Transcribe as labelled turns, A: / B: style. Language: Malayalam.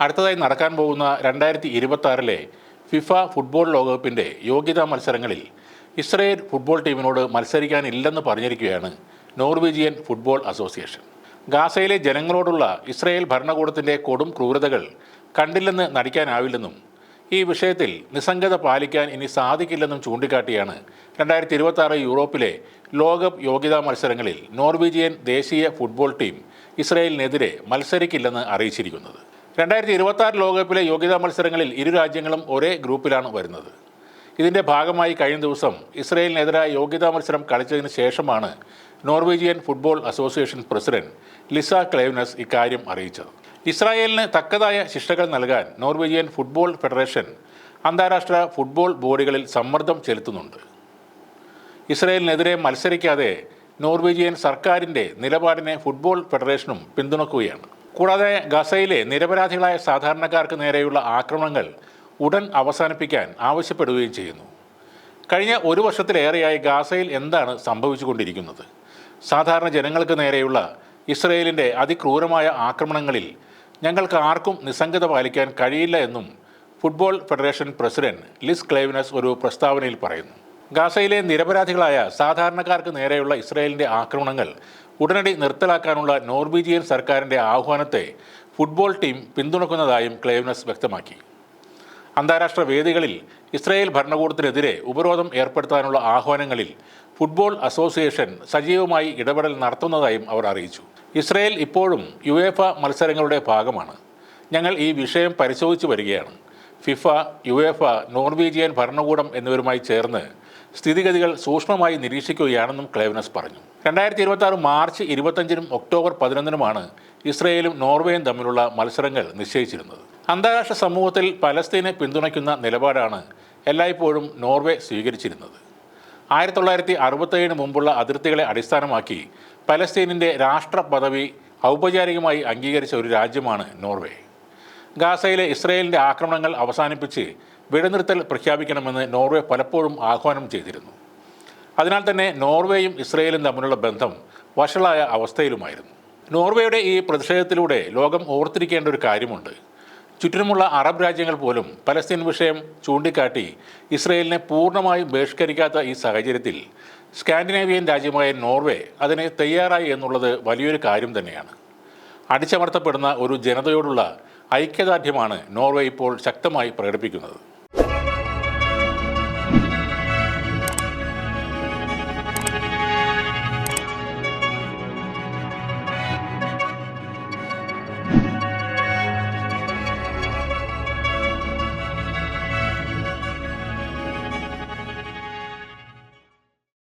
A: അടുത്തതായി നടക്കാൻ പോകുന്ന 2026 ഫിഫ ഫുട്ബോൾ ലോകകപ്പിൻ്റെ യോഗ്യതാ മത്സരങ്ങളിൽ ഇസ്രയേൽ ഫുട്ബോൾ ടീമിനോട് മത്സരിക്കാനില്ലെന്ന് പറഞ്ഞിരിക്കുകയാണ് നോർവീജിയൻ ഫുട്ബോൾ അസോസിയേഷൻ. ഗാസയിലെ ജനങ്ങളോടുള്ള ഇസ്രയേൽ ഭരണകൂടത്തിൻ്റെ കൊടും ക്രൂരതകൾ കണ്ടില്ലെന്ന് നടിക്കാനാവില്ലെന്നും ഈ വിഷയത്തിൽ നിസ്സംഗത പാലിക്കാൻ ഇനി സാധിക്കില്ലെന്നും ചൂണ്ടിക്കാട്ടിയാണ് 2026 യൂറോപ്പിലെ ലോകകപ്പ് യോഗ്യതാ മത്സരങ്ങളിൽ നോർവീജിയൻ ദേശീയ ഫുട്ബോൾ ടീം ഇസ്രയേലിനെതിരെ മത്സരിക്കില്ലെന്ന് അറിയിച്ചിരിക്കുന്നത്. 2026 ലോകകപ്പിലെ യോഗ്യതാ മത്സരങ്ങളിൽ ഇരു രാജ്യങ്ങളും ഒരേ ഗ്രൂപ്പിലാണ് വരുന്നത്. ഇതിൻ്റെ ഭാഗമായി കഴിഞ്ഞ ദിവസം ഇസ്രയേലിനെതിരായ യോഗ്യതാ മത്സരം കളിച്ചതിന് ശേഷമാണ് Norwegian football association president Lisa Klaveness ഇക്കാര്യം അറിയിച്ചത്. ഇസ്രായേലിന് തക്കതായ ശിക്ഷകൾ നൽകാൻ നോർവീജിയൻ ഫുട്ബോൾ ഫെഡറേഷൻ അന്താരാഷ്ട്ര ഫുട്ബോൾ ബോഡികളിൽ സമ്മർദ്ദം ചെലുത്തുന്നുണ്ട്. ഇസ്രയേലിനെതിരെ മത്സരിക്കാതെ നോർവീജിയൻ സർക്കാരിൻ്റെ നിലപാടിനെ ഫുട്ബോൾ ഫെഡറേഷനും പിന്തുണക്കുകയാണ്. കൂടാതെ ഗസയിലെ നിരപരാധികളായ സാധാരണക്കാർക്ക് നേരെയുള്ള ആക്രമണങ്ങൾ ഉടൻ അവസാനിപ്പിക്കാൻ ആവശ്യപ്പെടുകയും ചെയ്യുന്നു. കഴിഞ്ഞ ഒരു വർഷത്തിലേറെയായി ഗാസയിൽ എന്താണ് സംഭവിച്ചുകൊണ്ടിരിക്കുന്നത്? സാധാരണ ജനങ്ങൾക്ക് നേരെയുള്ള ഇസ്രയേലിൻ്റെ അതിക്രൂരമായ ആക്രമണങ്ങളിൽ ഞങ്ങൾക്ക് ആർക്കും നിസ്സംഗത പാലിക്കാൻ കഴിയില്ല എന്നും ഫുട്ബോൾ ഫെഡറേഷൻ പ്രസിഡന്റ് ലിസ് ക്ലേവ്നസ് ഒരു പ്രസ്താവനയിൽ പറയുന്നു. ഗാസയിലെ നിരപരാധികളായ സാധാരണക്കാർക്ക് നേരെയുള്ള ഇസ്രയേലിൻ്റെ ആക്രമണങ്ങൾ ഉടനടി നിർത്തലാക്കാനുള്ള നോർവീജിയൻ സർക്കാരിൻ്റെ ആഹ്വാനത്തെ ഫുട്ബോൾ ടീം പിന്തുണക്കുന്നതായും ക്ലേവ്നസ് വ്യക്തമാക്കി. അന്താരാഷ്ട്ര വേദികളിൽ ഇസ്രയേൽ ഭരണകൂടത്തിനെതിരെ ഉപരോധം ഏർപ്പെടുത്താനുള്ള ആഹ്വാനങ്ങളിൽ ഫുട്ബോൾ അസോസിയേഷൻ സജീവമായി ഇടപെടൽ നടത്തുന്നതായും അവർ അറിയിച്ചു. ഇസ്രയേൽ ഇപ്പോഴും യുവേഫ മത്സരങ്ങളുടെ ഭാഗമാണ്. ഞങ്ങൾ ഈ വിഷയം പരിശോധിച്ചു വരികയാണ്. ഫിഫ, യുവേഫ, നോർവീജിയൻ ഭരണകൂടം എന്നിവരുമായി ചേർന്ന് സ്ഥിതിഗതികൾ സൂക്ഷ്മമായി നിരീക്ഷിക്കുകയാണെന്നും ക്ലേവ്നസ് പറഞ്ഞു. 2026 മാർച്ച് 25-നും ഒക്ടോബർ 11-നുമാണ് ഇസ്രയേലും നോർവേയും തമ്മിലുള്ള മത്സരങ്ങൾ നിശ്ചയിച്ചിരുന്നത്. അന്താരാഷ്ട്ര സമൂഹത്തിൽ പലസ്തീനെ പിന്തുണയ്ക്കുന്ന നിലപാടാണ് എല്ലായ്പ്പോഴും നോർവേ സ്വീകരിച്ചിരുന്നത്. 1967 മുമ്പുള്ള അതിർത്തികളെ അടിസ്ഥാനമാക്കി പലസ്തീനിൻ്റെ രാഷ്ട്ര പദവി ഔപചാരികമായി അംഗീകരിച്ച ഒരു രാജ്യമാണ് നോർവേ. ഗാസയിലെ ഇസ്രയേലിൻ്റെ ആക്രമണങ്ങൾ അവസാനിപ്പിച്ച് വെടിനിർത്തൽ പ്രഖ്യാപിക്കണമെന്ന് നോർവേ പലപ്പോഴും ആഹ്വാനം ചെയ്തിരുന്നു. അതിനാൽ തന്നെ നോർവേയും ഇസ്രയേലും തമ്മിലുള്ള ബന്ധം വഷളായ അവസ്ഥയിലുമായിരുന്നു. നോർവേയുടെ ഈ പ്രതിഷേധത്തിലൂടെ ലോകം ഓർത്തിരിക്കേണ്ട ഒരു കാര്യമുണ്ട്. ചുറ്റിനുമുള്ള അറബ് രാജ്യങ്ങൾ പോലും പലസ്തീൻ വിഷയം ചൂണ്ടിക്കാട്ടി ഇസ്രയേലിനെ പൂർണ്ണമായും ബഹിഷ്കരിക്കാത്ത ഈ സാഹചര്യത്തിൽ സ്കാൻഡിനേവിയൻ രാജ്യമായ നോർവേ അതിന് തയ്യാറായി എന്നുള്ളത് വലിയൊരു കാര്യം തന്നെയാണ്. അടിച്ചമർത്തപ്പെടുന്ന ഒരു ജനതയോടുള്ള ഐക്യദാർഢ്യമാണ് നോർവേ ഇപ്പോൾ ശക്തമായി പ്രകടിപ്പിക്കുന്നത്.